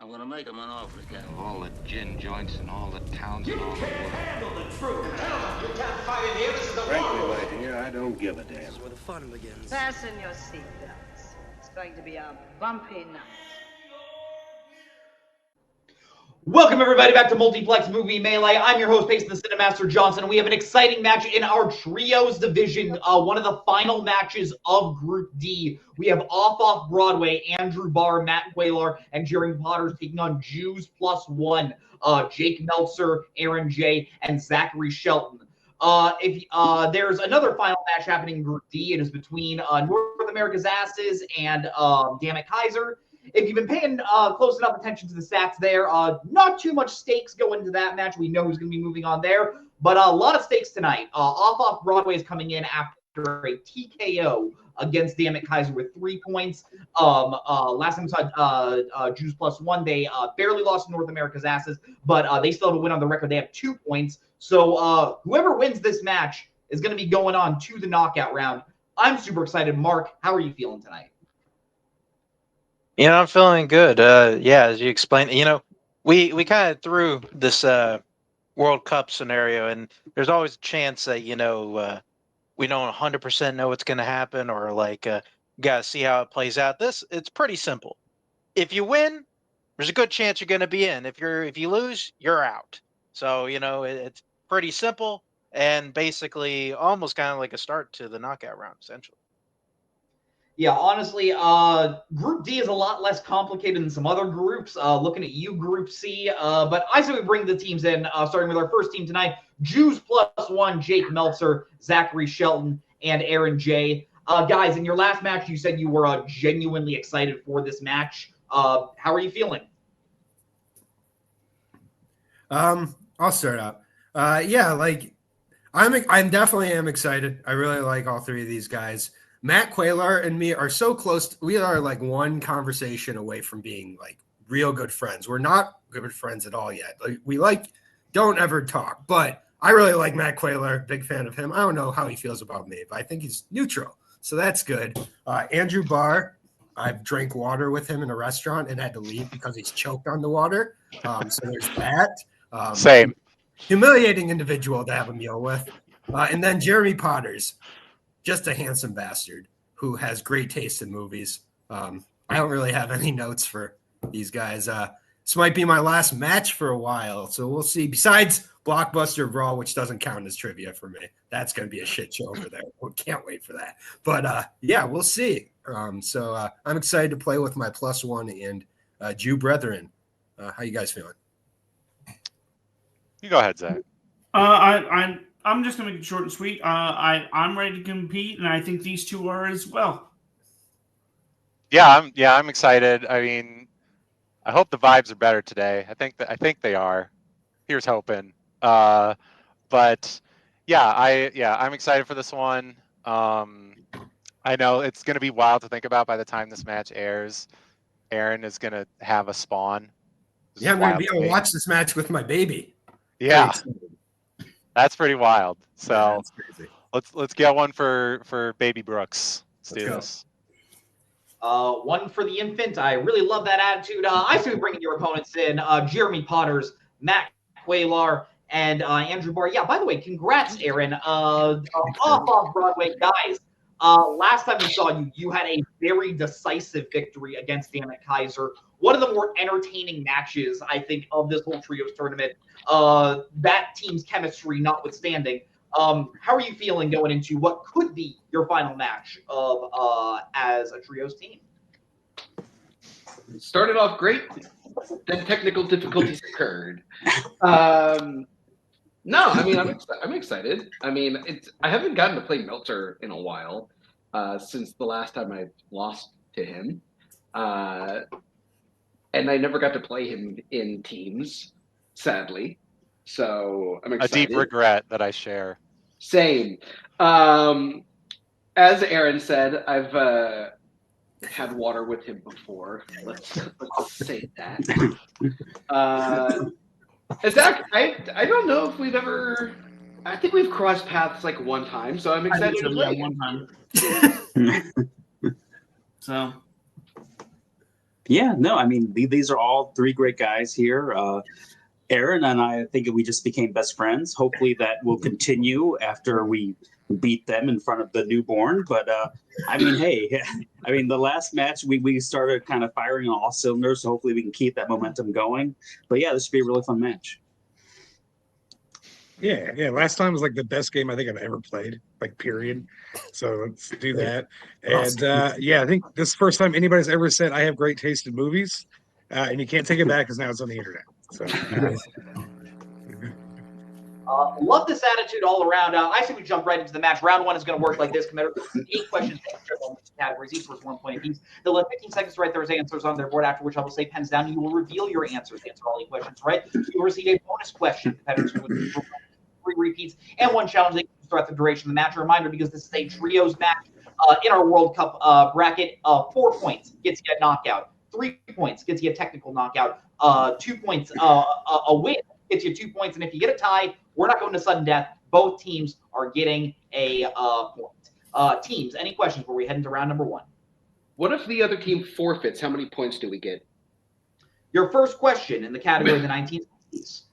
I'm gonna make him an offer again. Of all the gin joints and all the towns and all the world. Handle the truth. You can't fight in here. This is the Frankly, war. my dear, I don't give a damn. This is where the fun begins. Fasten your seatbelts. It's going to be a bumpy night. Welcome, everybody, back to Multiplex Movie Melee. I'm your host, Payson the Cinemaster Johnson, and we have an exciting match in our Trios division, one of the final matches of Group D. We have Off-Off-Broadway, Andrew Barr, Matt Quaylar, and Jeremy Potters taking on Jews plus one, Jake Meltzer, Aaron J., and Zachary Shelton. There's another final match happening in Group D. It is between North America's Asses and Dammit Kaiser. If you've been paying close enough attention to the stats there, not too much stakes go into that match. We know who's going to be moving on there, but a lot of stakes tonight. Off-Off-Broadway is coming in after a TKO against Dammit Kaiser with 3 points. Last time we saw Jews plus one, they barely lost to North America's Asses, but they still have a win on the record. They have 2 points. So whoever wins this match is going to be going on to the knockout round. I'm super excited. Mark, how are you feeling tonight? You know, I'm feeling good. Yeah, as you explained, we kind of threw this World Cup scenario, and there's always a chance that, we don't 100% know what's going to happen, or got to see how it plays out. It's pretty simple. If you win, there's a good chance you're going to be in. If you lose, you're out. So, it's pretty simple and basically almost kind of like a start to the knockout round, essentially. Yeah, honestly, Group D is a lot less complicated than some other groups. Looking at you, Group C. But I say we bring the teams in, starting with our first team tonight. Jews plus one, Jake Meltzer, Zachary Shelton, and Aaron J. Guys, in your last match, you said you were genuinely excited for this match. How are you feeling? I'll start out. I definitely am excited. I really like all three of these guys. Matt Quaylar and me are so close. We are like one conversation away from being like real good friends. We're not good friends at all yet. We don't ever talk, but I really like Matt Quaylar. Big fan of him. I don't know how he feels about me, but I think he's neutral. So that's good. Andrew Barr, I've drank water with him in a restaurant and had to leave because he's choked on the water. So there's that. Same. Humiliating individual to have a meal with. And then Jeremy Potters. Just a handsome bastard who has great taste in movies. I don't really have any notes for these guys. This might be my last match for a while, so we'll see. Besides Blockbuster Brawl, which doesn't count as trivia for me. That's going to be a shit show over there. We can't wait for that. But, we'll see. So I'm excited to play with my plus one and Jew brethren. How you guys feeling? You go ahead, Zach. I'm just going to make it short and sweet. I'm ready to compete, and I think these two are as well. Yeah, I'm excited. I mean, I hope the vibes are better today. I think they are. Here's hoping. I'm excited for this one. I know it's going to be wild to think about by the time this match airs. Aaron is going to have a spawn. I'm going to be able to watch this match with my baby. Yeah. That's pretty wild. So let's get one for baby Brooks. Let's do this. One for the infant. I really love that attitude. I see you bringing your opponents in. Jeremy Potters, Matt Quaylar, and Andrew Barr. Yeah, by the way, congrats, Aaron. Off-Off-Broadway guys. Last time we saw you, you had a very decisive victory against Dammit Kaiser. One of the more entertaining matches, I think, of this whole Trios tournament. That team's chemistry notwithstanding. How are you feeling going into what could be your final match of as a Trios team? Started off great, then technical difficulties occurred. No, I mean I'm excited. I mean I haven't gotten to play Meltzer in a while since the last time I lost to him. And I never got to play him in teams, sadly. So I'm excited. A deep regret that I share. Same. As Aaron said, I've had water with him before. Let's say that. Zach, I don't know if we've ever. I think we've crossed paths like one time, so I'm excited to play. One time. So. Yeah, no, I mean, these are all three great guys here. Aaron and I think we just became best friends. Hopefully that will continue after we beat them in front of the newborn. But I mean, hey, I mean, the last match we started kind of firing on all cylinders. So hopefully we can keep that momentum going. But yeah, this should be a really fun match. Yeah. Last time was like the best game I think I've ever played, like period. So let's do that. And yeah, I think this is the first time anybody's ever said I have great taste in movies, and you can't take it back because now it's on the internet. So. Love this attitude all around. I say we jump right into the match. Round one is going to work like this. Competitor 8 questions, categories, each worth 1 point apiece. They'll have 15 seconds to write their answers on their board, after which I will say pens down. You will reveal your answers. Answer all 8 questions, right? You will receive a bonus question. Competitors will 3 repeats and 1 challenge throughout the duration of the match. A reminder, because this is a trios match in our World Cup bracket, 4 points gets you a knockout. 3 points gets you a technical knockout. 2 points, a win gets you 2 points. And if you get a tie, we're not going to sudden death. Both teams are getting a point. Teams, any questions before we head into round number 1? What if the other team forfeits? How many points do we get? Your first question in the category of the 1960s.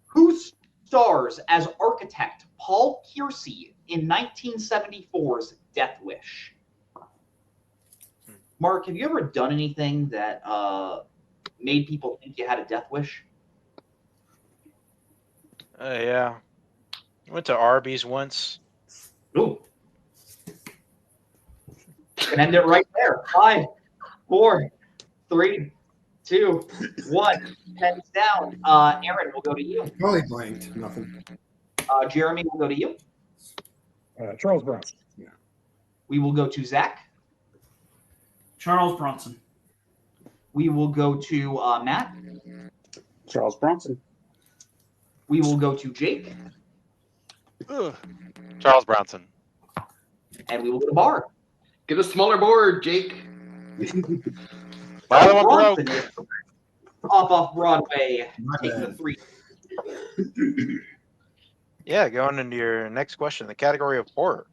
Who stars as architect Paul Kiersey in 1974's Death Wish? Mark, have you ever done anything that made people think you had a death wish? Yeah. I went to Arby's once. Ooh. Can end it right there. 5, 4, 3, 2, 1. Pens down. Aaron, we'll go to you. Totally blanked. Nothing. Jeremy, we'll go to you. Charles Bronson. Yeah. We will go to Zach. Charles Bronson. We will go to Matt. Charles Bronson. We will go to Jake. Charles Bronson. And we will go to Bar. Get a smaller board, Jake. Bronson is Off-Off-Broadway. Taking the 3. Yeah, going into your next question, the category of horror.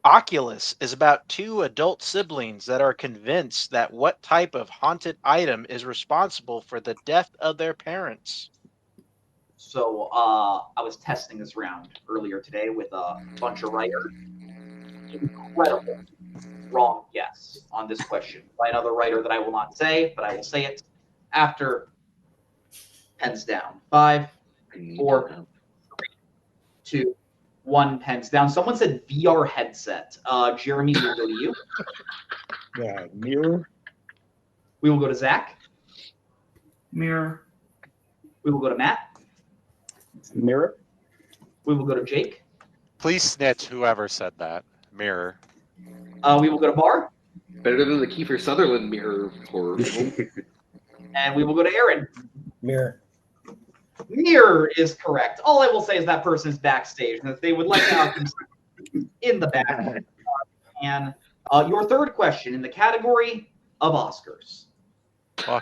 Oculus is about 2 adult siblings that are convinced that what type of haunted item is responsible for the death of their parents. So I was testing this round earlier today with a bunch of writers. Incredible wrong guess on this question by another writer that I will not say, but I will say it after. Pens down. 5, 4, 3, 2, 1. Pens down. Someone said VR headset. Jeremy, we'll go to you. Yeah, mirror. We will go to Zach. Mirror. We will go to Matt. Mirror. We will go to Jake. Please snitch whoever said that. Mirror. We will go to Bar. Better than the Kiefer Sutherland mirror horror film. And we will go to Aaron. Mirror. Mirror is correct. All I will say is that person is backstage, and if they would like to have in the back. And your third question in the category of Oscars.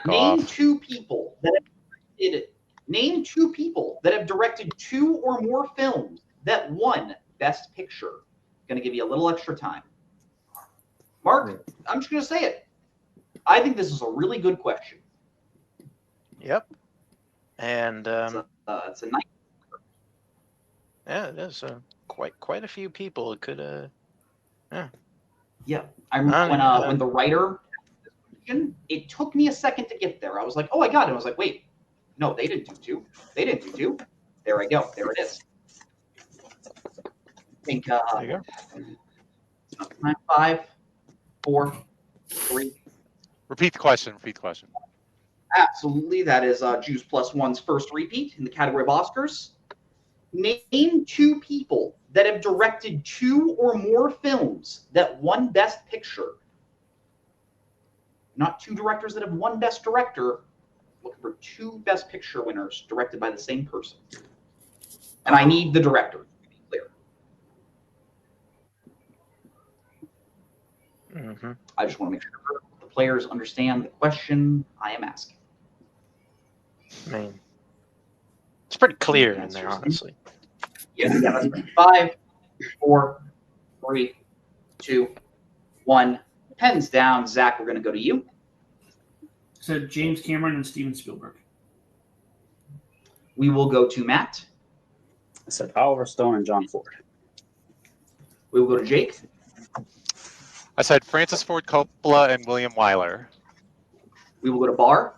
Name 2 people that have directed 2 or more films that won Best Picture. Going to give you a little extra time. Mark, I'm just going to say it. I think this is a really good question. Yep. And it's a nice. Yeah, it is. Quite a few people could. Yeah. Yeah, I remember when the writer. It took me a second to get there. I was like, "Oh, I got it." I was like, "Wait, no, they didn't do 2. They didn't do 2." There I go. There it is. I think. There you go. 5, 4, 3. Repeat the question. Absolutely. That is Juice Plus One's first repeat in the category of Oscars. Name 2 people that have directed 2 or more films that won Best Picture. Not 2 directors that have won Best Director. Looking for 2 Best Picture winners directed by the same person. And I need the director, to be clear. Mm-hmm. I just want to make sure the players understand the question I am asking. I mean, it's pretty clear in there, honestly. Yeah, that's right. 5, 4, 3, 2, 1. Pens down. Zach, we're going to go to you. Said James Cameron and Steven Spielberg. We will go to Matt. I said Oliver Stone and John Ford. We will go to Jake. I said Francis Ford Coppola and William Wyler. We will go to Bar.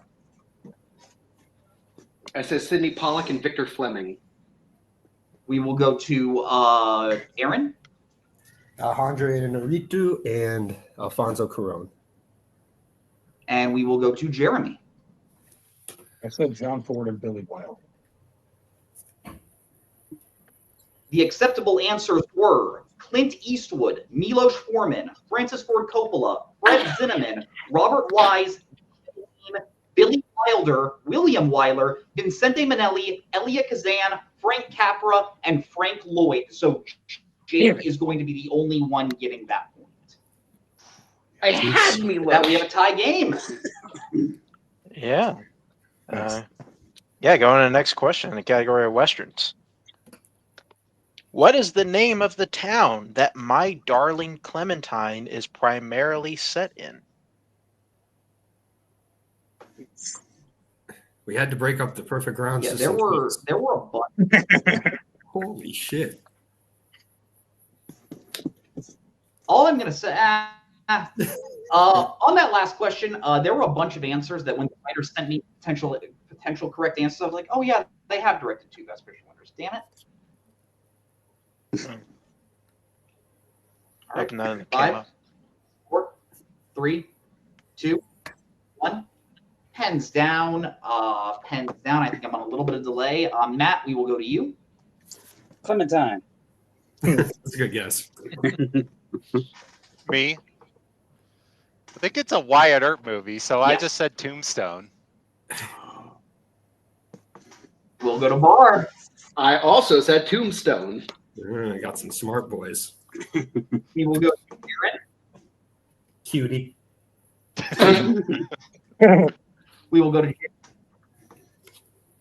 I said Sidney Pollack and Victor Fleming. We will go to Aaron. Alejandro Inarritu and Alfonso Cuarón. And we will go to Jeremy. I said John Ford and Billy Wilder. The acceptable answers were Clint Eastwood, Milos Forman, Francis Ford Coppola, Fred Zinnemann, Robert Wise, Billy Wilder, William Wyler, Vincente Minnelli, Elia Kazan, Frank Capra, and Frank Lloyd. So Jake is going to be the only one getting that point. I had me That we have a tie game. Yeah. Yeah, going to the next question in the category of Westerns. What is the name of the town that My Darling Clementine is primarily set in? We had to break up the perfect ground Yeah, system. there were a bunch. Holy shit. All I'm going to say, on that last question, there were a bunch of answers that when the writer sent me potential correct answers, I was like, oh yeah, they have directed 2 Best Picture winners. Damn it. All Open that in the 5, camera. 4, 3, 2, 1. Pens down. Pens down. I think I'm on a little bit of delay. Matt, we will go to you. Clementine. That's a good guess. Me? I think it's a Wyatt Earp movie, so I Yes. just said Tombstone. We'll go to Bar. I also said Tombstone. I got some smart boys. We will go to Aaron. Cutie. We will go to Jake.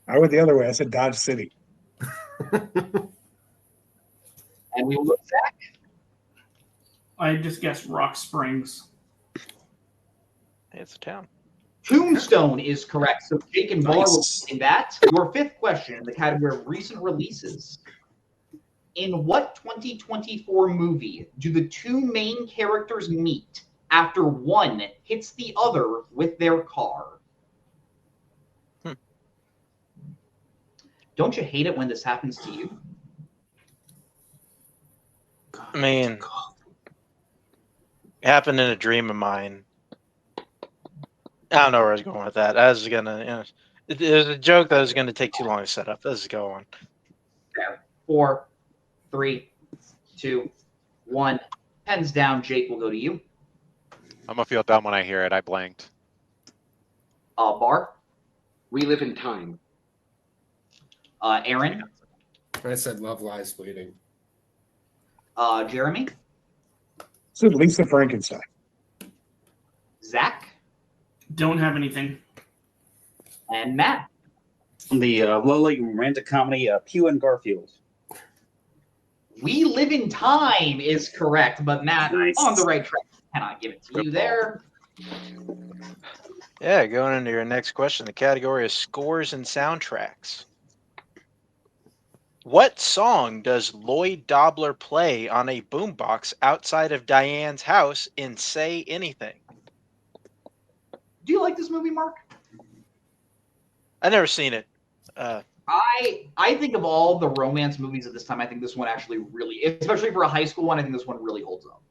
I went the other way. I said Dodge City. And we will go to Zach. I just guessed Rock Springs. It's a town. Tombstone is correct. So Jake and Bar will in that. Your 5th question in the category of recent releases. In what 2024 movie do the 2 main characters meet after one hits the other with their car? Don't you hate it when this happens to you? I mean, it happened in a dream of mine. I don't know where I was going with that. I was gonna, it was a joke that was gonna take too long to set up. Let's go on. 4, 3, 2, 1. Pens down. Jake will go to you. I'm gonna feel dumb when I hear it. I blanked. Bar. We Live in Time. Aaron. I said Love Lies Bleeding. Jeremy. said Lisa Frankenstein. Zach. Don't have anything. And Matt. The lowly romantic comedy Pew and Garfield. We Live in Time is correct, but Matt, on the right track. Cannot give it to you there. Yeah, going into your next question, the category is scores and soundtracks. What song does Lloyd Dobler play on a boombox outside of Diane's house in Say Anything? Do you like this movie, Mark? I've never seen it. I think of all the romance movies at this time, I think this one actually really, especially for a high school one, I think this one really holds up.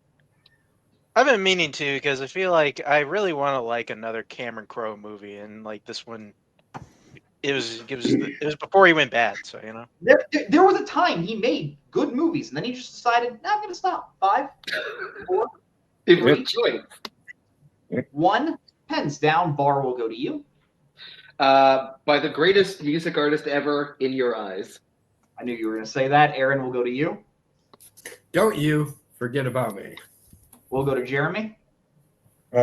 I've been meaning to because I feel like I really want to like another Cameron Crowe movie, and like this one, it was before he went bad, so you know. There was a time he made good movies, and then he just decided, nah, I'm going to stop. 5, 4, 3, 1. Pens down. Bar will go to you. By the greatest music artist ever, In Your Eyes. I knew you were going to say that. Aaron will go to you. Don't you forget about me. We'll go to Jeremy.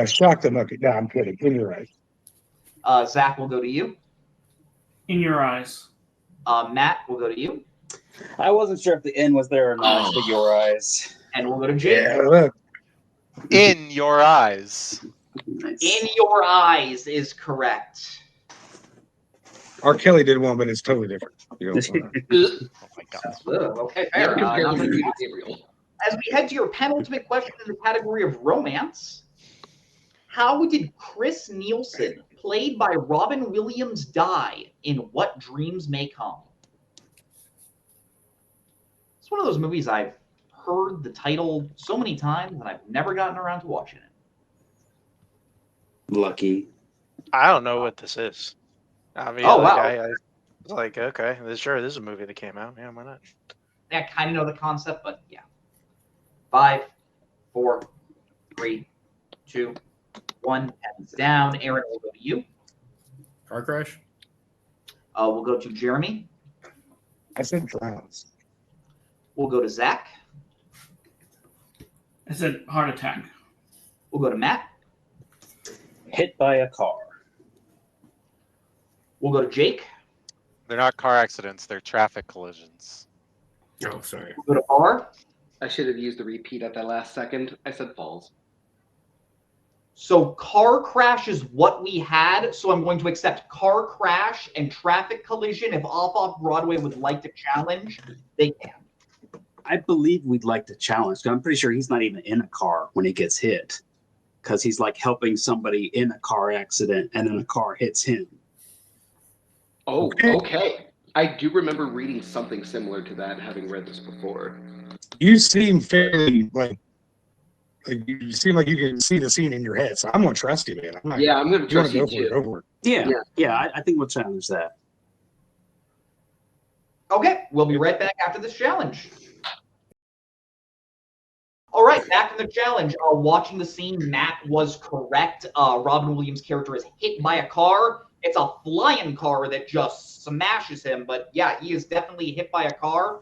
Shock the Monkey. No, I'm kidding. In Your Eyes. Zach will go to you. In Your Eyes. Matt will go to you. I wasn't sure if the N was there or not. For Your Eyes. And we'll go to Jake. Yeah, look. In Your Eyes. Nice. In Your Eyes is correct. R. Kelly did one, but it's totally different. You know, Oh my god. Ugh, okay, Never fair. compare Not them to gonna- Peter Gabriel. As we head to your penultimate question in the category of romance, how did Chris Nielsen, played by Robin Williams, die in What Dreams May Come? It's one of those movies I've heard the title so many times and I've never gotten around to watching it. Lucky. I don't know what this is. I mean, Oh, like, wow. I was like, okay, sure, this is a movie that came out. Yeah, why not? I kind of know the concept, but yeah. 5, 4, 3, 2, 1. Hands down. Aaron, will go to you. Car crash. We'll go to Jeremy. I said drowns. We'll go to Zach. I said heart attack. We'll go to Matt. Hit by a car. We'll go to Jake. They're not car accidents, they're traffic collisions. Oh, sorry. We'll go to Bar. I should have used the repeat at that last second. I said falls. So car crash is what we had. So I'm going to accept car crash and traffic collision. If Off-Off-Broadway would like to challenge, they can. I believe we'd like to challenge. I'm pretty sure he's not even in a car when he gets hit, because he's like helping somebody in a car accident, and then a car hits him. Oh, okay. I do remember reading something similar to that, having read this before. You seem fairly like you seem like you can see the scene in your head, so I'm gonna trust you, man. I'm not, Yeah, I'm going to you want trust to you go for it? too. Go for it. Yeah. I think we'll challenge that. Okay, we'll be right back after this challenge. All right, back from the challenge. Watching the scene, Matt was correct. Robin Williams' character is hit by a car. It's a flying car that just smashes him. But yeah, he is definitely hit by a car.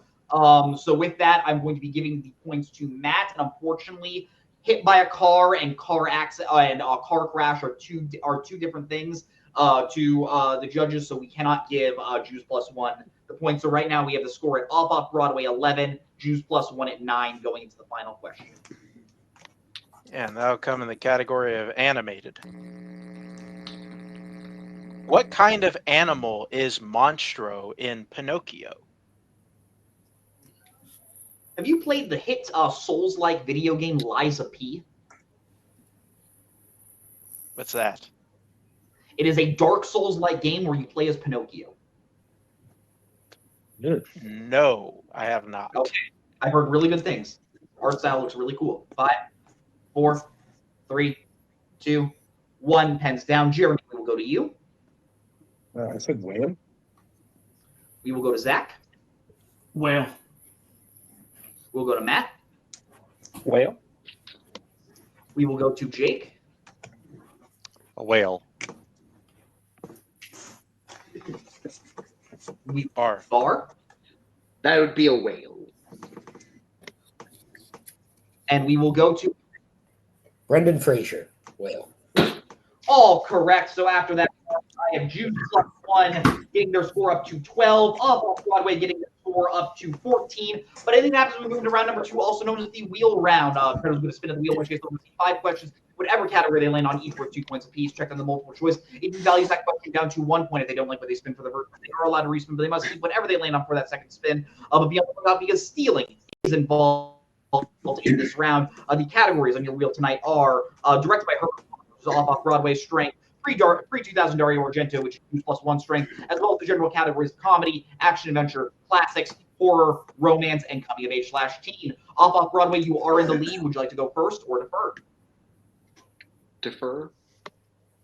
So with that, I'm going to be giving the points to Matt. And unfortunately, hit by a car and car accident and car crash are two different things to the judges. So we cannot give Juice +1 the points. So right now we have the score at Off-Off-Broadway 11, Juice +1 at 9, going into the final question. And that'll come in the category of animated. What kind of animal is Monstro in Pinocchio? Have you played the hit Souls-like video game Liza P? What's that? It is a Dark Souls-like game where you play as Pinocchio. No, I have not. Okay. I've heard really good things. Art style looks really cool. 5, 4, 3, 2, 1. Pens down. Jeremy, we will go to you. I said whale. We will go to Zach. Whale. We'll go to Matt. Whale. We will go to Jake. A whale. We Bar. Bar. That would be a whale. And we will go to Brendan Fraser. Whale. all correct. So after that, I have Juice +1 getting their score up to 12. Off-Broadway getting their score up to 14. But anything happens when we move into round number 2, also known as the wheel round. Credit's going to spin at the wheel, which gets over 5 questions. Whatever category they land on, each worth 2 points apiece. Check on the multiple choice. It values that question down to 1 point if they don't like what they spin for the first. They are allowed to respin, but they must keep whatever they land on for that second spin. But be on the lookout because stealing is involved in this round. The categories on your wheel tonight are directed by Herbert, which is Off-Off-Broadway strength, pre-2000 Dario Argento, which is +1 strength, as well as the general categories of comedy, action, adventure, classics, horror, romance, and coming of age/teen. Off-Off-Broadway, you are in the lead. Would you like to go first or defer? Defer.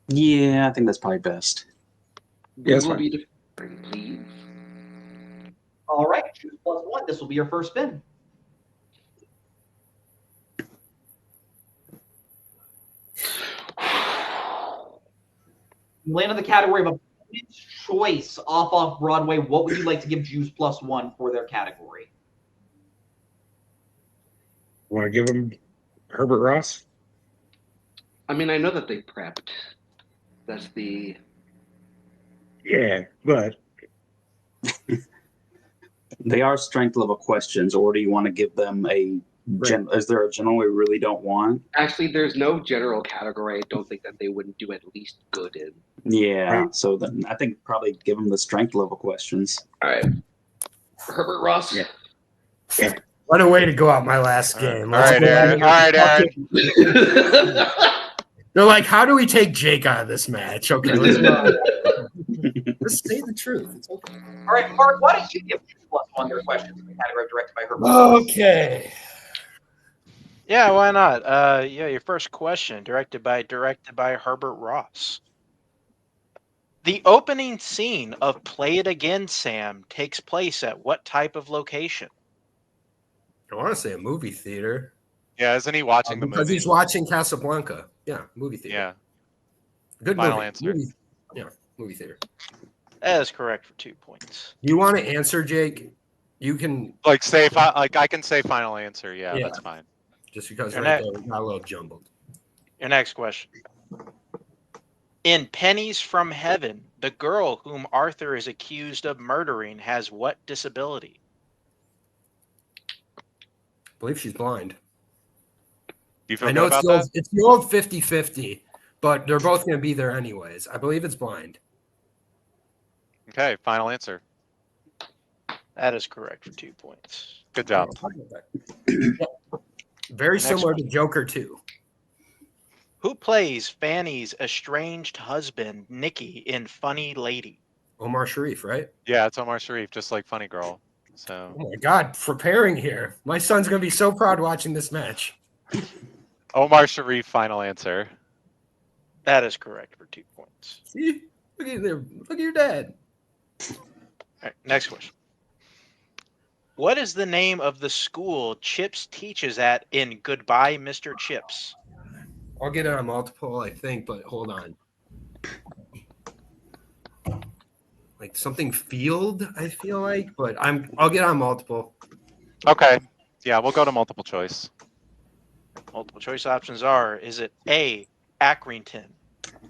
Yeah, I think that's probably best. Yeah, that's We will fine. be deferring, please. All right, choose +1. This will be your first spin. You land in the category of opponent's choice. Off-Off-Broadway, what would you like to give Juice +1 for their category? Want to give him Herbert Ross? I mean, I know that they prepped. That's the. Yeah, but They are strength level questions, or do you want to give them a Is there a general we really don't want? Actually, there's no general category I don't think that they wouldn't do at least good in. Yeah, so then I think probably give them the strength level questions. All right. Herbert Ross. Yeah. What a way to go out my last game. All right, Aaron. All right, Aaron. They're like, how do we take Jake out of this match? Okay, let's go. Let's say the truth. It's okay. All right, Mark, why don't you give 2+1 their questions in the category directed by Herbert? Okay. Yeah, why not? Yeah, your first question, directed by Herbert Ross. The opening scene of Play It Again, Sam takes place at what type of location? I want to say a movie theater. Yeah, isn't he watching the movie? Because he's watching Casablanca. Yeah, movie theater. Yeah. Good Final movie. answer. Movie theater. That is correct for 2 points. You want to answer, Jake? You can. Like I can say final answer. Yeah, that's fine. Just because Your right there we got a little jumbled. Your next question. In Pennies from Heaven, the girl whom Arthur is accused of murdering has what disability? I believe she's blind. Do you feel I know good it's about that? it's the old 50-50, but they're both going to be there anyways. I believe it's blind. Okay, final answer. That is correct for 2 points. Good job. Very similar to Joker 2. Who plays Fanny's estranged husband, Nicky, in Funny Lady? Omar Sharif, right? Yeah, it's Omar Sharif, just like Funny Girl. So. Oh my God, preparing here. My son's going to be so proud watching this match. Omar Sharif, final answer. That is correct for 2 points. See? Look at there. Look at your dad. All right, next question. What is the name of the school Chips teaches at in Goodbye, Mr. Chips? I'll get it on multiple, I think, but hold on. Like something field, I feel like, but I'll get on multiple. Okay. Yeah, we'll go to multiple choice. Multiple choice options are: is it A, Accrington,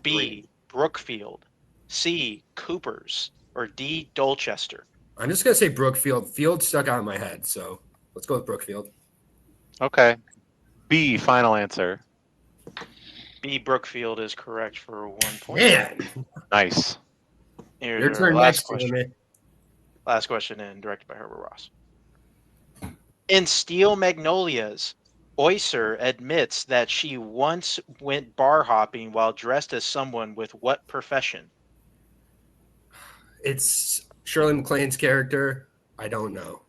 B, Brookfield, C, Coopers, or D, Dolchester? I'm just gonna say Brookfield. Field stuck out in my head, so let's go with Brookfield. Okay. B, final answer. B, Brookfield is correct for 1 point. Man, Nice. Here's your turn last next, question. Jimmy. Last question, and directed by Herbert Ross. In Steel Magnolias, Oyster admits that she once went bar hopping while dressed as someone with what profession? It's Shirley MacLaine's character. I don't know.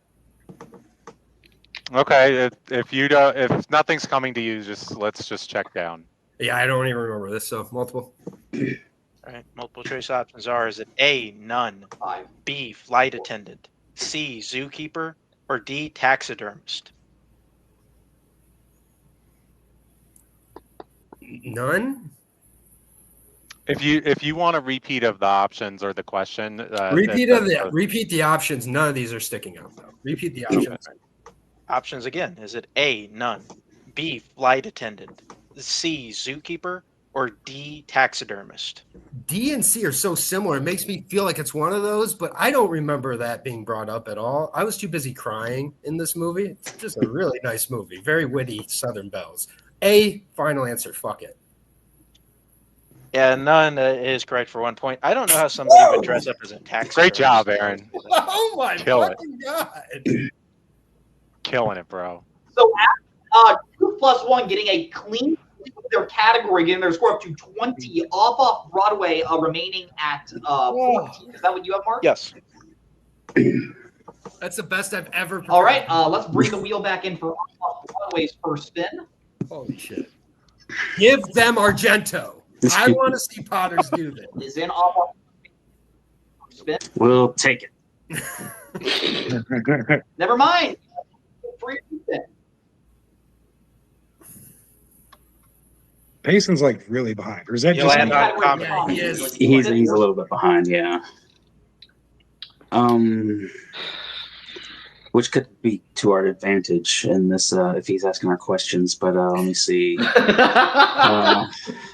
Okay. If nothing's coming to you, let's just check down. Yeah, I don't even remember this. So multiple. All right, multiple choice options are: is it A, nun, B, flight attendant, C, zookeeper, or D, taxidermist? None. If you want a repeat of the options or the question, Repeat the options. None of these are sticking out though. Repeat the options. Options again: is it A, nun, B, flight attendant, C, zookeeper, or D, taxidermist? D and C are so similar. It makes me feel like it's one of those, but I don't remember that being brought up at all. I was too busy crying in this movie. It's just a really nice movie. Very witty Southern Belles. A, final answer. Fuck it. Yeah, none is correct for 1 point. I don't know how somebody would dress up as a taxidermist. Great job, Aaron. Oh my fucking God. Killing it, bro. So, 2+1 getting a clean sweep of their category, getting their score up to 20. Off-Off-Broadway remaining at 14. Is that what you have, Mark? Yes. That's the best I've ever prepared. All right, let's bring the wheel back in for Off-Off-Broadway's first spin. Holy shit. Give them Argento. I want to see Potters do this. Is in Off-Off spin. We'll take it. Never mind. Free spin. Payson's like really behind, or is that You'll just end me? on comedy. Yeah, he is. He's a little bit behind, yeah. Which could be to our advantage in this if he's asking our questions. But let me see.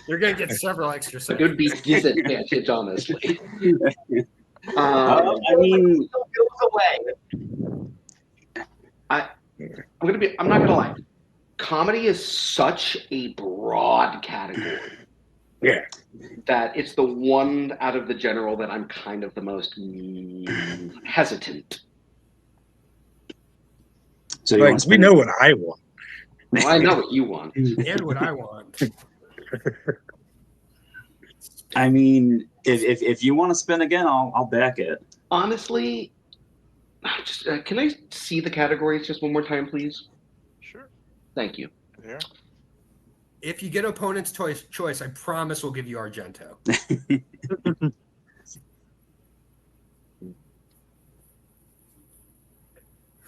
You're gonna get several extra It seconds. would be disadvantage, honestly. I mean, Goes away. I'm not gonna lie. comedy is such a broad category. Yeah. That it's the one out of the general that I'm kind of the most hesitant. So you Like, want to we spin know it? what I want. Well, I know what you want. And what I want. I mean, if you want to spin again, I'll back it. Honestly, just can I see the categories just one more time, please? Sure. Thank you. Yeah. If you get opponent's choice, I promise we'll give you Argento.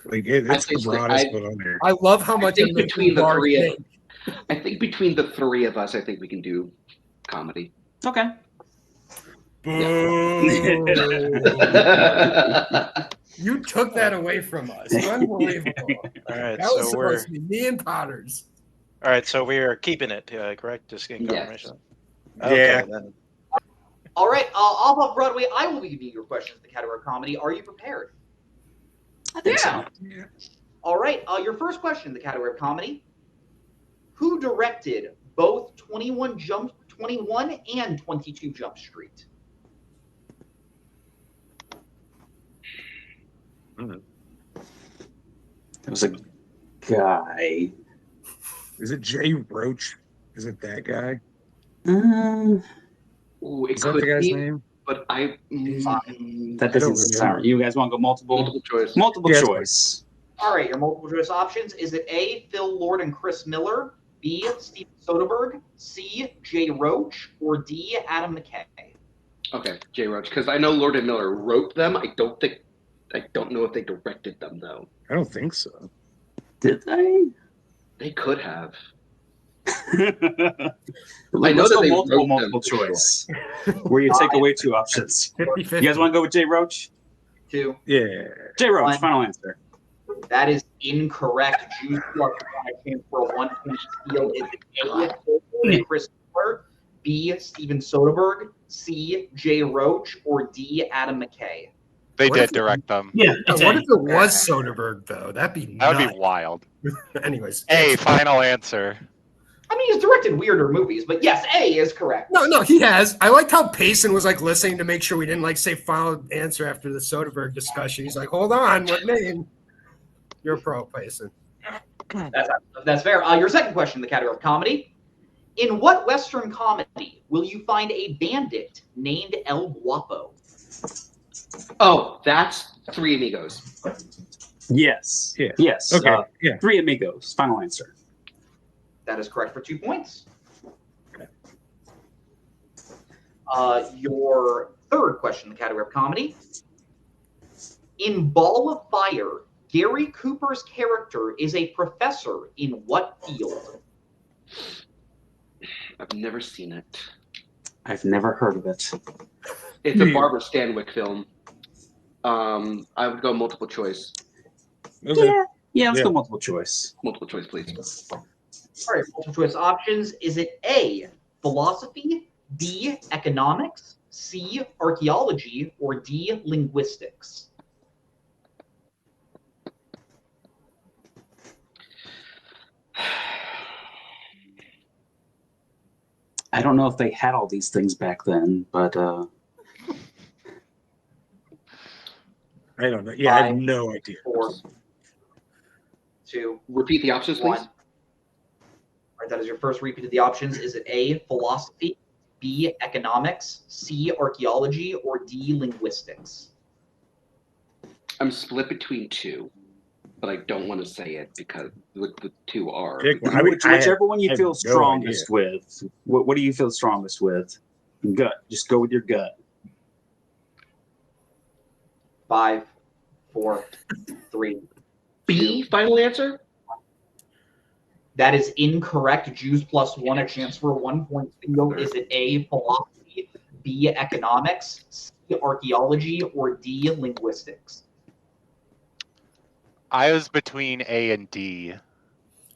Like it's the broadest one on there. I love how much I think between the Bars three of think. I think between the three of us, I think we can do comedy. Okay. You took that away from us. Unbelievable. All right, That was so supposed to be me and Potters. all right, so we are keeping it, correct? Just getting Yes. confirmation. Okay, Yeah. then. All right, Off-Off-Broadway, I will be giving you your questions in the category of comedy. Are you prepared? I think so. All right, your first question in the category of comedy. Who directed both 21 and 22 Jump Street? There was a guy. Is it Jay Roach? Is it that guy? Ooh, it Is that could the guy's be, name? but That I doesn't don't sound. remember. You guys want to go multiple? multiple choice. Multiple Yeah, that's choice. All right, your multiple choice options. Is it A, Phil Lord and Chris Miller, B, Steven Soderbergh, C, Jay Roach, or D, Adam McKay? Okay, Jay Roach, because I know Lord and Miller wrote them. I don't know if they directed them though. I don't think so. Did they? They could have. I know that they wrote them multiple for choice. Where you take away two options. 50-50. You guys want to go with Jay Roach? 2. Yeah. Jay Roach, One. final answer. That is incorrect. Juice plus chance for a 1 point steal. Is it A, Phil Lord and Chris Miller, B, Steven Soderbergh, C, Jay Roach, or D, Adam McKay? They What did if- direct them. Yeah, it's What A. if it was Soderbergh, though? That'd be That would nuts. be wild. Anyways. A final answer. I mean, he's directed weirder movies, but yes, A is correct. No, he has. I liked how Payson was like listening to make sure we didn't like say final answer after the Soderbergh discussion. He's like, hold on, what name? You're a pro, Payson. That's fair. Your second question in the category of comedy. In what Western comedy will you find a bandit named El Guapo? Oh, that's Three Amigos. Yes. Yeah. Yes. Okay. Yeah. Three Amigos. Final answer. That is correct for 2 points. Your third question in the category of comedy. In Ball of Fire, Gary Cooper's character is a professor in what field? I've never seen it. I've never heard of it. It's a Barbara Stanwyck film. I would go multiple choice. Okay. Yeah, let's Yeah. go multiple choice. Multiple choice, please. All right, multiple choice options. Is it A, philosophy, B, economics, C, archaeology, or D, linguistics? I don't know if they had all these things back then, but I don't know. Yeah, I have no idea. 4, 2, Repeat the options, 1. please. All right, that is your first repeat of the options. Is it A, philosophy, B, economics, C, archaeology, or D, linguistics? I'm split between two, but I don't want to say it because the two are. Pick one. I mean, whichever one you have feel no strongest with. What do you feel strongest with? Gut. Just go with your gut. 5, 4, 3. B, final answer? That is incorrect. Jews plus 1, a chance for a 1 point steal. Is it A, philosophy, B, economics, C, archaeology, or D, linguistics? I was between A and D.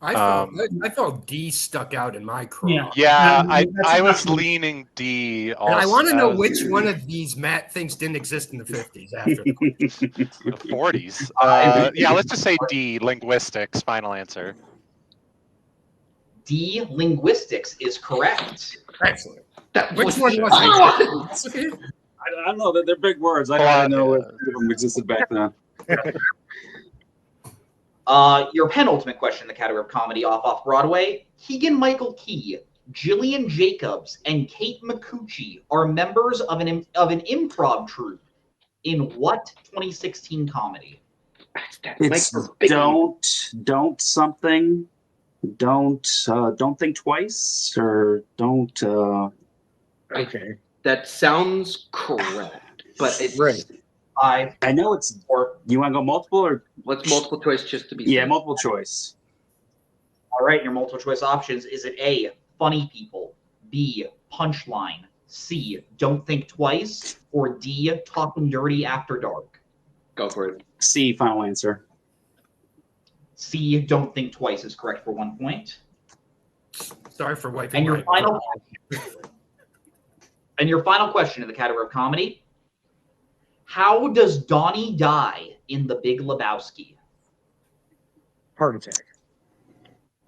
I felt D stuck out in my craw. Yeah. Yeah, That's I was enough. leaning D. Also. And I want to know was which one of these Matt thinks didn't exist in the 50s after. the 40s. Yeah, let's just say D. Linguistics. Final answer. D, linguistics is correct. Excellent. That Which was one was it? I don't know. They're big words. I don't know if any of them existed back then. Your penultimate question in the category of comedy Off-Off-Broadway. Keegan-Michael Key, Jillian Jacobs, and Kate Micucci are members of an improv troupe in what 2016 comedy? It's don't something. Don't think twice, or don't. Okay. That sounds correct, but it's Right. I know it's. Or you want to go multiple, or let's multiple choice just to be yeah, safe. multiple choice. All right, your multiple choice options. Is it A, funny people, B, punchline, C, don't think twice, or D, talking dirty after dark? Go for it. C, final answer. C, don't think twice is correct for 1 point. Sorry for wiping. And your final question in the category of comedy. How does Donnie die in The Big Lebowski? Heart attack.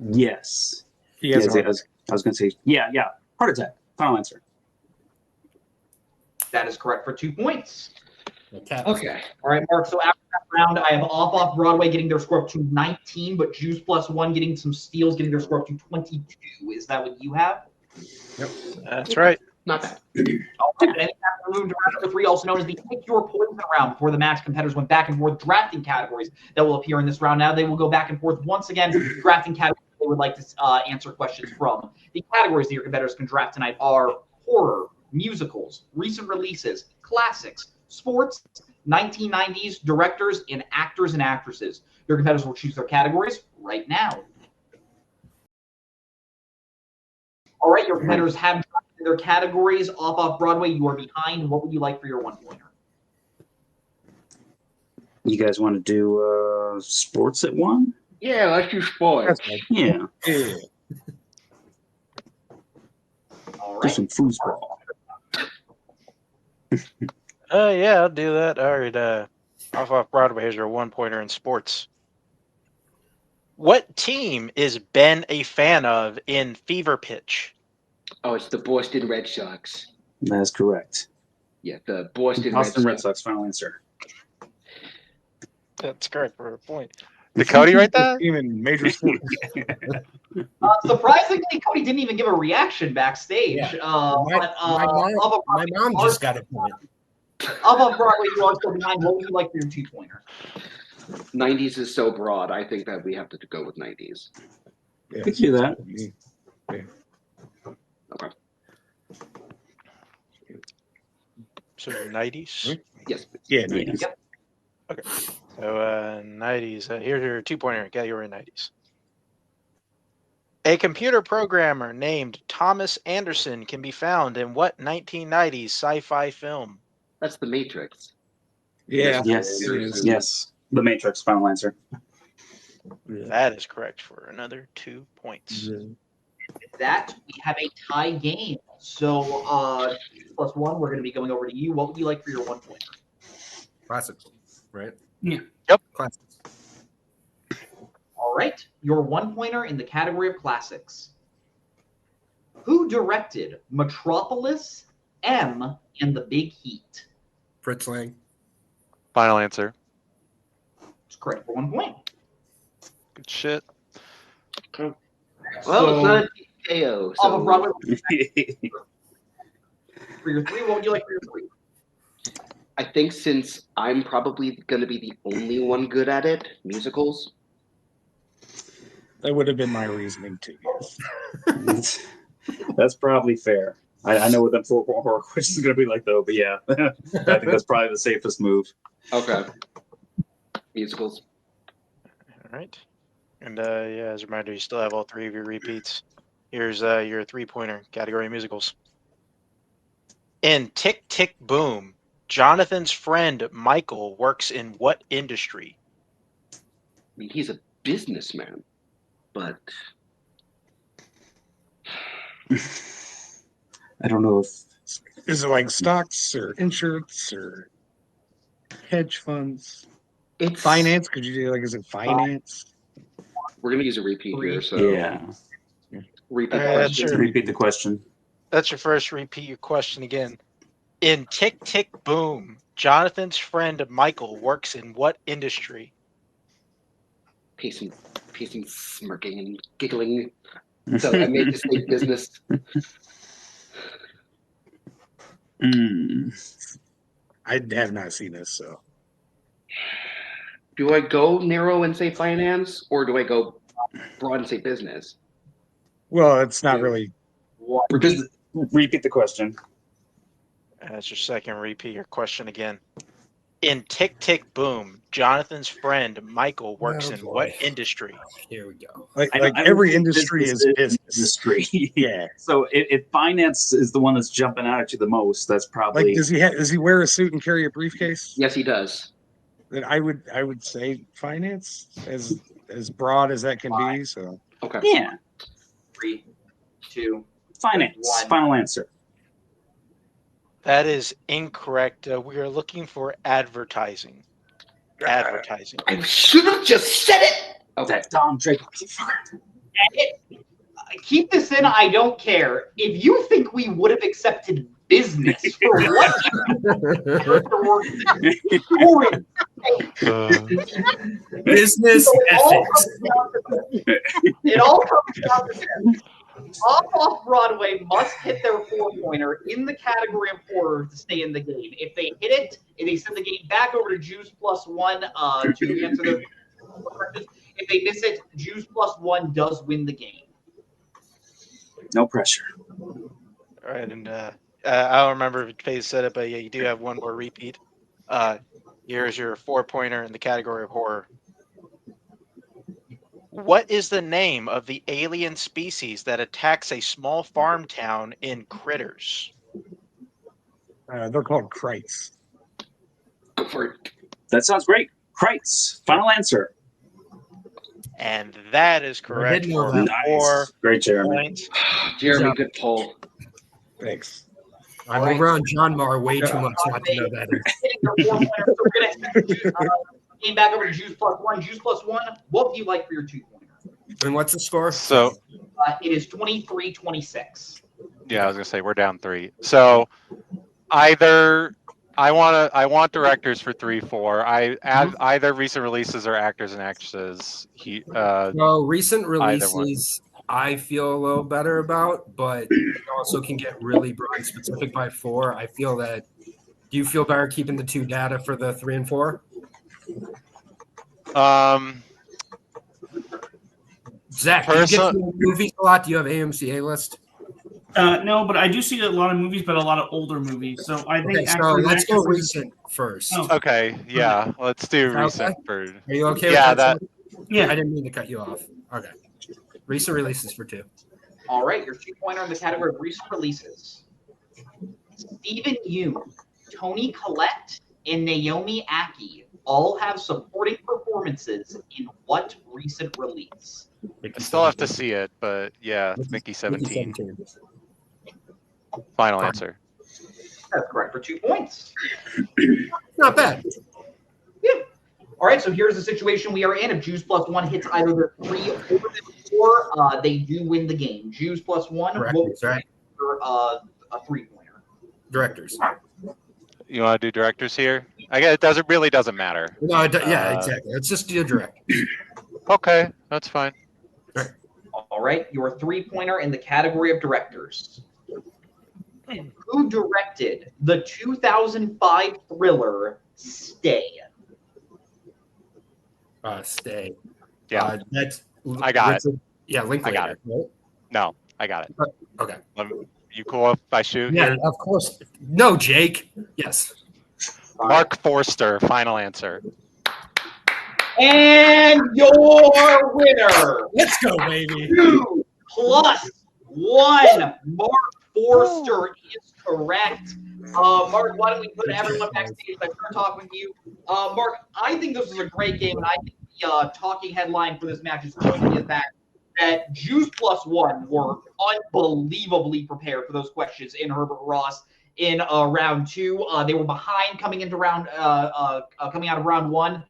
Yes. He has Yes, I was going to say, yeah. Heart attack. Final answer. That is correct for 2 points. Okay. All right, Mark. So after that round, I have Off-Off-Broadway getting their score up to 19, but Juice Plus One getting some steals, getting their score up to 22. Is that what you have? Yep. That's right. Not bad. All right, and then we moved to round number 3, also known as the Pick Your Poison round. Before the match, competitors went back and forth drafting categories that will appear in this round. Now they will go back and forth once again, drafting categories they would like to answer questions from. The categories that your competitors can draft tonight are horror, musicals, recent releases, classics, sports, 1990s, directors, and actors and actresses. Your competitors will choose their categories right now. All right, your competitors have drafted their categories. Off-Off-Broadway, you are behind. What would you like for your 1-pointer? You guys want to do sports at 1? Yeah, let's do sports. Yeah. All Do right. some foosball. Yeah, I'll do that. All right. Off-Off-Broadway, here's your 1-pointer in sports. What team is Ben a fan of in Fever Pitch? Oh, it's the Boston Red Sox. That's correct. Yeah, the Boston Red Sox. Final answer. That's correct for a point. Did Cody write that? Even major sports. Surprisingly, Cody didn't even give a reaction backstage. Yeah. But My mom just got a point. Off-Off-Broadway, you are still behind. What would you like for your 2-pointer? 90s is so broad. I think that we have to go with 90s. Yeah. Could do that. Yeah. Okay. So 90s? Yes. Yeah. 90s. Yep. Okay. So 90s. Here's your 2-pointer. Yeah, you were in 90s. A computer programmer named Thomas Anderson can be found in what 1990s sci-fi film? That's The Matrix. Yeah. Yes. The Matrix. Final answer. That is correct for another 2 points. That we have a tie game. So plus 1, we're going to be going over to you. What would you like for your 1-pointer? Classics, right? Yeah. Yep. Classics. All right, your 1-pointer in the category of classics. Who directed Metropolis, M, and The Big Heat? Fritz Lang. Final answer. It's correct for 1 point. Good shit. Well, So, it's not a TKO. off of Broadway, So for your 3, what would you like for your 3? I think since I'm probably going to be the only one good at it, musicals. That would have been my reasoning too. Yes. That's probably fair. I know what that horror question is going to be like, though, but yeah. I think that's probably the safest move. Okay. Musicals. All right. And yeah, as a reminder, you still have all 3 of your repeats. Here's your 3-pointer category musicals. In Tick, Tick, Boom, Jonathan's friend Michael works in what industry? I mean, he's a businessman, but I don't know if Is it like stocks or insurance or hedge funds? it's Finance? Could you do is it finance? We're gonna use a repeat here, so yeah. Repeat the That's question. your, Repeat the question. that's your first repeat your question again. In Tick Tick Boom, Jonathan's friend Michael works in what industry? Pacing, smirking, and giggling. So I made to say business. I have not seen this, so Do I go narrow and say finance, or do I go broad and say business? well, it's not really. Repeat the question. That's your second repeat your question again. In Tick Tick Boom, Jonathan's friend Michael works in what industry? Here we go. Like I don't every think industry is business. Industry. Yeah. So if finance is the one that's jumping out at you the most, that's probably. Like, does he wear a suit and carry a briefcase? Yes, he does. Then I would say finance, as broad as that can be. So Okay. Yeah. 3, 2, Finance. 1. Final answer. That is incorrect. We are looking for advertising. Advertising. I should have just said it. Okay. That Dom Draper. Keep this in. I don't care. If you think we would have accepted business for what Business ethics. It all comes down to this. Off-Off-Broadway must hit their 4-pointer in the category of horror to stay in the game. If they hit it, if they send the game back over to Juice +1 to answer the questions. If they miss it, Juice +1 does win the game. No pressure. All right, and I don't remember if Faye said it, but yeah, you do have one more repeat. Here's your 4-pointer in the category of horror. What is the name of the alien species that attacks a small farm town in Critters? they're called Krites. Go for it. That sounds great. Krites. Final answer. And that is correct know for that. 4 Great, Jeremy. points. Jeremy, good pull. Thanks. I'm over on John Mar way too much not to know that. Hitting their 4-pointer, so we're going to send the game back over to Juice +1. Juice +1, what would you like for your 2-pointer? And what's the score? So It is 23-26. yeah, I was gonna say we're down 3. So either I want directors for 3, 4. Either recent releases or actors and actresses. So recent Either one. releases, I feel a little better about, but you also can get really broad specific by 4. I feel that. Do you feel better keeping the 2 data for the 3 and 4? Zach, do you get to movies a lot? Do you have AMC A-list? No, but I do see a lot of movies, but a lot of older movies. So I think Okay, so let's go recent first. Oh. Okay, yeah, let's do Okay. recent first. Are you okay Yeah, with that? Yeah. I didn't mean to cut you off. Okay. Recent releases for 2. All right, your 2-pointer in the category of recent releases. Stephen Yeun, Toni Collette, and Naomi Aki all have supporting performances in what recent release? I still have to see it, but yeah, Mickey 17. Final answer. That's correct for 2 points. Not bad. Yeah. All right, so here's the situation we are in. If Juice +1 hits either the 3 or the 4, they do win the game. Juice +1 will Directors, right? for a 3-pointer. Directors. You want to do directors here? I guess it really doesn't matter. No, yeah, exactly. Let's just do directors. Okay, that's fine. All right, your 3-pointer in the category of directors. Who directed the 2005 thriller Stay? Stay. Yeah, That's. I got it. Yeah, Linklater. I got it. Right? No, I got it. Okay. You cool if I shoot? Yeah, here? of course. No, Jake. Yes. Mark Forster, final answer. And your winner. Let's go, baby. 2 + 1. Mark Forster is correct. Mark, why don't we put everyone backstage? I start talking with you. Mark, I think this was a great game, and I think the talking headline for this match is going to be the fact that Juice +1 were unbelievably prepared for those questions in Herbert Ross in round 2. They were behind coming into coming out of round 1.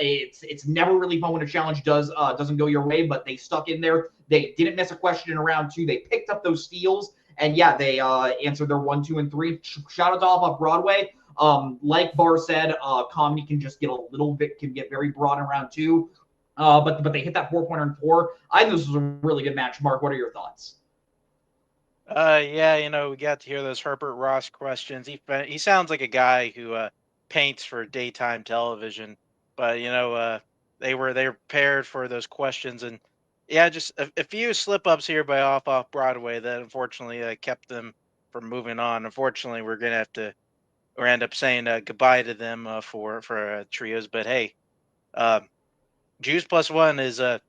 It's never really fun when a challenge doesn't go your way, but they stuck in there. They didn't miss a question in round 2. They picked up those steals, and yeah, they answered their 1, 2, and 3. Shout out to Off-Off-Broadway. Like Bar said, comedy can just get a little bit, can get very broad in round 2. But they hit that 4-pointer in 4. I think this was a really good match. Mark, what are your thoughts? Yeah, we got to hear those Herbert Ross questions. He sounds like a guy who paints for daytime television, but they were prepared for those questions, and yeah, just a few slip ups here by Off-Off-Broadway that unfortunately kept them from moving on. Unfortunately, we're gonna have to or end up saying goodbye to them for trios. But hey, Jews plus one is a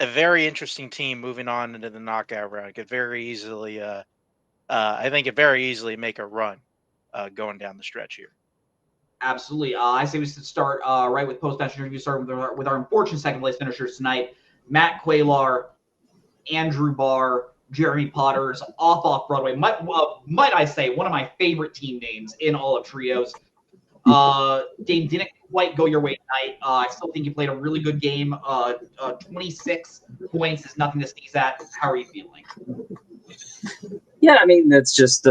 very interesting team moving on into the knockout round. Could very easily, I think, it very easily make a run going down the stretch here. Absolutely. I say we should start right with post-match interview, starting with our unfortunate second-place finishers tonight. Matt Quaylar, Andrew Barr, Jeremy Potters, Off-Off-Broadway. Might I say, one of my favorite team names in all of trios. Game didn't quite go your way tonight. I still think you played a really good game. 26 points is nothing to sneeze at. How are you feeling? Yeah, I mean, that's just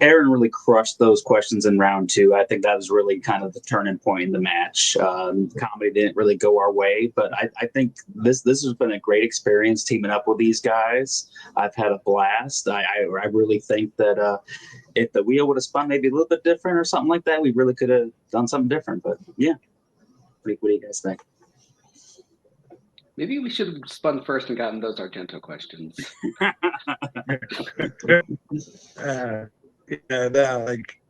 Aaron really crushed those questions in round 2. I think that was really kind of the turning point in the match. Comedy didn't really go our way, but I think this has been a great experience teaming up with these guys. I've had a blast. I really think that if the wheel would have spun maybe a little bit different or something like that, we really could have done something different. But yeah, what do you guys think? Maybe we should have spun first and gotten those Argento questions.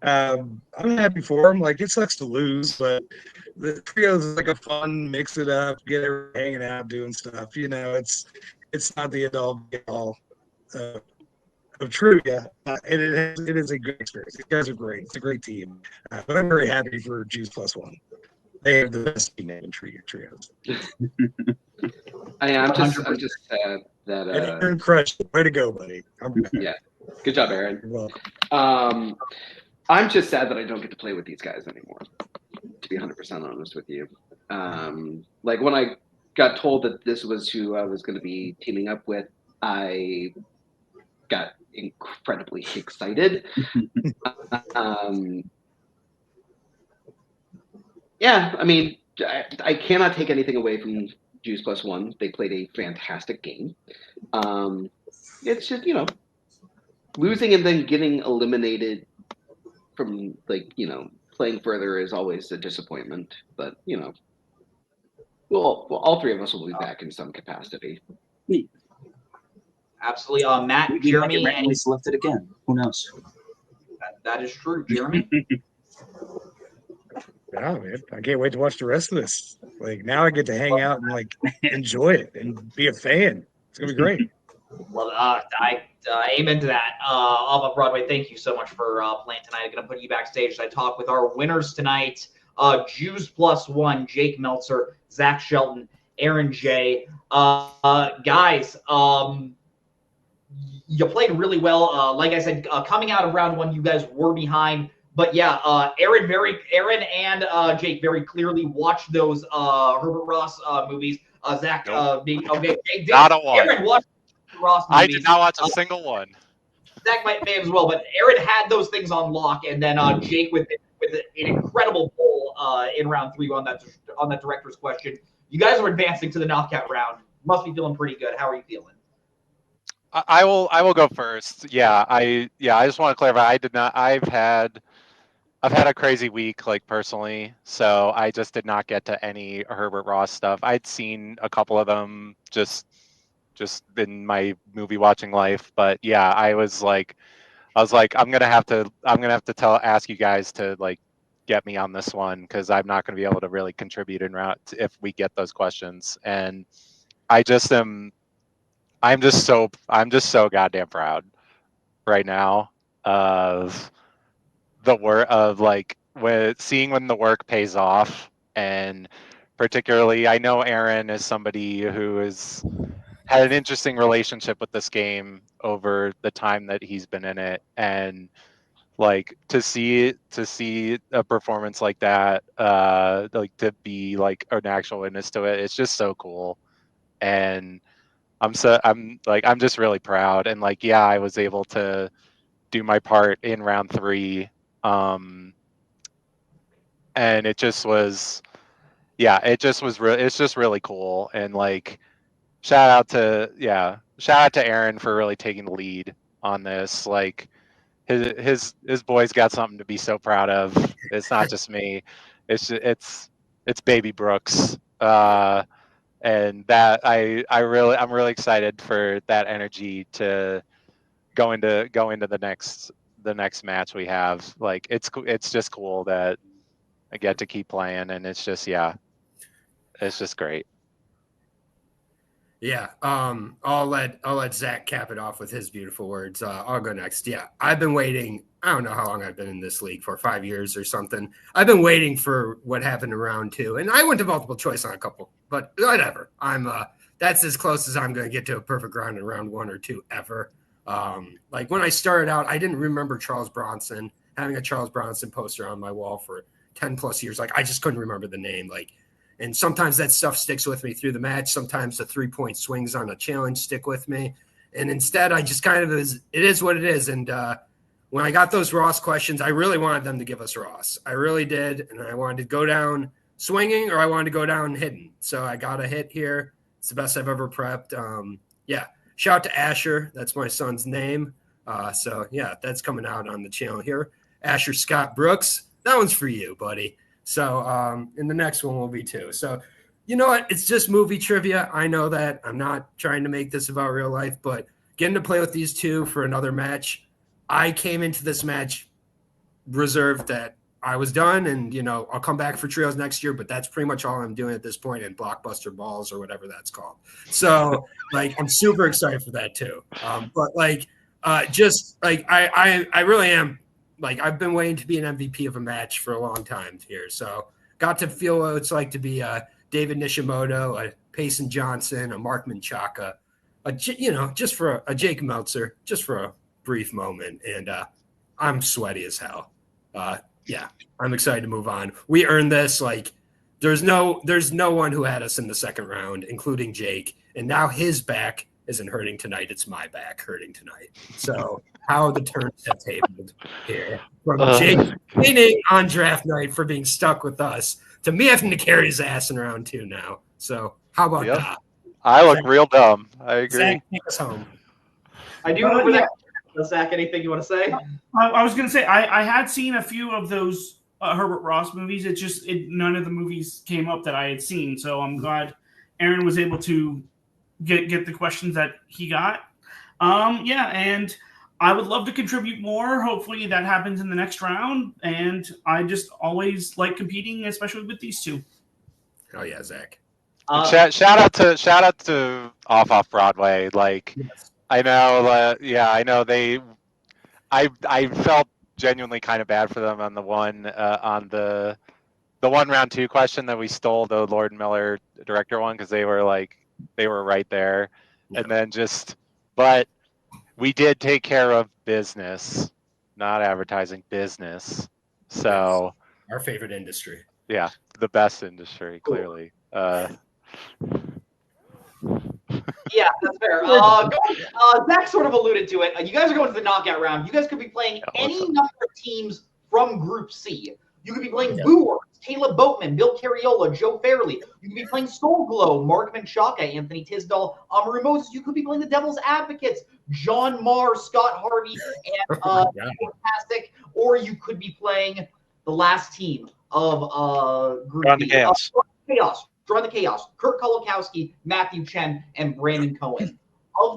I'm happy for him. Like, it sucks to lose, but the trios is like a fun mix it up, get everyone hanging out, doing stuff. It's not the end all be all of trivia, and it is a good experience. These guys are great. It's a great team, but I'm very happy for Jews plus one. They have the best team in trios. I'm just sad that Aaron crushed it. Way to go, buddy. Yeah, good job, Aaron. You're welcome. I'm just sad that I don't get to play with these guys anymore, to be 100% honest with you. Like, when I got told that this was who I was going to be teaming up with, I got incredibly excited. Yeah, I mean, I cannot take anything away from Jews plus one. They played a fantastic game. It's just, losing and then getting eliminated from, like, playing further is always a disappointment. But, well, all three of us will be back in some capacity. Absolutely. Matt, we Jeremy, might get selected again. Who knows? That is true. Jeremy? Yeah, man. I can't wait to watch the rest of this. Like, now I get to hang out and, like, enjoy it and be a fan. It's going to be great. Well, I amen to that. Off-Off-Broadway, thank you so much for playing tonight. I'm going to put you backstage as I talk with our winners tonight. Jews plus one, Jake Meltzer, Zach Shelton, Aaron J. Guys, you played really well. Like I said, coming out of round 1, you guys were behind. But yeah, Aaron and Jake very clearly watched those Herbert Ross movies. Zach, being okay, Not a one. Aaron watched Ross movies. I did not watch a single one. Zach may have as well, but Aaron had those things on lock, and then Jake with an incredible pull in round 3 on that director's question. You guys are advancing to the knockout round. Must be feeling pretty good. How are you feeling? I will go first. Yeah, I just want to clarify. I did not. I've had a crazy week, like, personally, so I just did not get to any Herbert Ross stuff. I'd seen a couple of them just in my movie watching life, but yeah, I was like, I'm gonna have to ask you guys to, like, get me on this one, because I'm not gonna be able to really contribute in route if we get those questions, and I'm just so goddamn proud right now of the work of, like, seeing when the work pays off. And particularly, I know Aaron is somebody who has had an interesting relationship with this game over the time that he's been in it, and, like, to see a performance like that, like, to be, like, an actual witness to it, it's just so cool. And I'm just really proud, and like, yeah, I was able to do my part in round 3, and it just was, yeah, it's just really cool, and like, shout out to Aaron for really taking the lead on this. Like, his boys got something to be so proud of. It's not just me. It's baby Brooks. And that I'm really excited for that energy to go into the next match we have. Like, it's just cool that I get to keep playing, and it's just great. Yeah. I'll let Zach cap it off with his beautiful words. I'll go next. Yeah. I've been waiting. I don't know how long I've been in this league for, 5 years or something. I've been waiting for what happened in round 2, and I went to multiple choice on a couple, but whatever. That's as close as I'm going to get to a perfect round in round 1 or 2 ever. Like when I started out, I didn't remember Charles Bronson, having a Charles Bronson poster on my wall for 10 plus years. Like, I just couldn't remember the name. Like, and sometimes that stuff sticks with me through the match. Sometimes the 3-point swings on a challenge stick with me. And instead, I just kind of it is what it is. And when I got those Ross questions, I really wanted them to give us Ross. I really did. And I wanted to go down swinging, or I wanted to go down hidden. So I got a hit here. It's the best I've ever prepped. Yeah. Shout out to Asher. That's my son's name. So, yeah, that's coming out on the channel here. Asher Scott Brooks. That one's for you, buddy. So, and the next one will be too. So, you know what? It's just movie trivia. I know that. I'm not trying to make this about real life, but getting to play with these two for another match, I came into this match reserved that I was done, and, you know, I'll come back for trios next year, but that's pretty much all I'm doing at this point in Blockbuster Balls or whatever that's called. So, like, I'm super excited for that too. But, like, just, like, I really am. Like, I've been waiting to be an MVP of a match for a long time here. So got to feel what it's like to be a David Nishimoto, a Payson Johnson, a Mark Menchaca, just for a Jake Meltzer, just for a brief moment. And I'm sweaty as hell. Yeah, I'm excited to move on. We earned this. Like, there's no one who had us in the second round, including Jake. And now his back isn't hurting tonight. It's my back hurting tonight. So how the turns have tabled here. From Jake winning on draft night for being stuck with us to me having to carry his ass in round 2 now. So how about that? I look real dumb. I agree. Zach, take us home. I do remember that. Zach, anything you want to say? I was going to say, I had seen a few of those Herbert Ross movies. None of the movies came up that I had seen. So I'm glad Aaron was able to get the questions that he got. Yeah, and I would love to contribute more. Hopefully that happens in the next round. And I just always like competing, especially with these two. Oh yeah, Zach. Shout out to Off-Off-Broadway. Like, yes. I know. I know I felt genuinely kind of bad for them on the one on the one round 2 question that we stole, the Lord Miller director one, because they were right there. Yeah. And then but we did take care of business, not advertising, business. So yes. Our favorite industry. Yeah, the best industry, clearly. Yeah, that's fair. Zach sort of alluded to it. You guys are going to the knockout round. You guys could be playing any number of teams from Group C. You could be playing Boo, Caleb Boatman, Bill Carriola, Joe Fairley. You could be playing Soul Glow, Mark Menchaca, Anthony Tisdall, Amaru Moses. You could be playing the Devil's Advocates, John Marr, Scott Harvey, and Fantastic. Or you could be playing the last team of Group D. Chaos. Draw the Chaos. Kurt Kolakowski, Matthew Chen, and Brandon Cohen.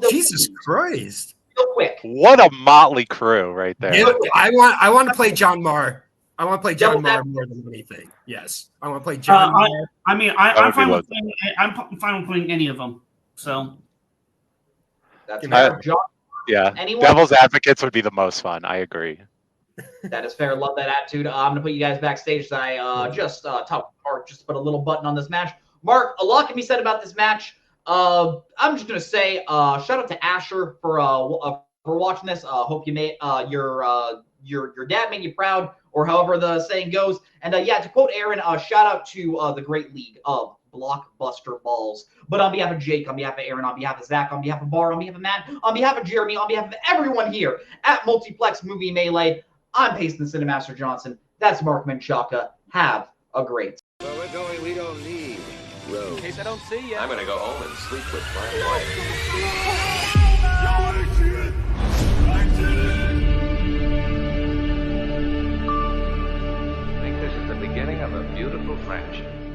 Jesus Christ. Real quick. What a motley crew right there. Yeah, I want to play John Marr. I want to play John Marr more than anything. Yes. I want to play John Marr. I'm fine with playing, I'm fine with playing any of them. So that's fair. John, anyone? Devil's Advocates would be the most fun. I agree. That is fair. Love that attitude. I'm gonna put you guys backstage. So I just talked to Mark, just put a little button on this match. Mark, a lot can be said about this match. I'm just gonna say shout out to Asher for watching this. Hope you made your dad made you proud, or however the saying goes. And to quote Aaron, shout out to the great league of blockbuster balls. But on behalf of Jake, on behalf of Aaron, on behalf of Zach, on behalf of Bar, on behalf of Matt, on behalf of Jeremy, on behalf of everyone here at Multiplex Movie Melee, I'm Payson the Cinemaster Johnson. That's Mark Menchaca. Have a great. Where we're going, we don't need roads. In case I don't see you. I'm gonna go home and sleep with my wife. I think this is the beginning of a beautiful friendship.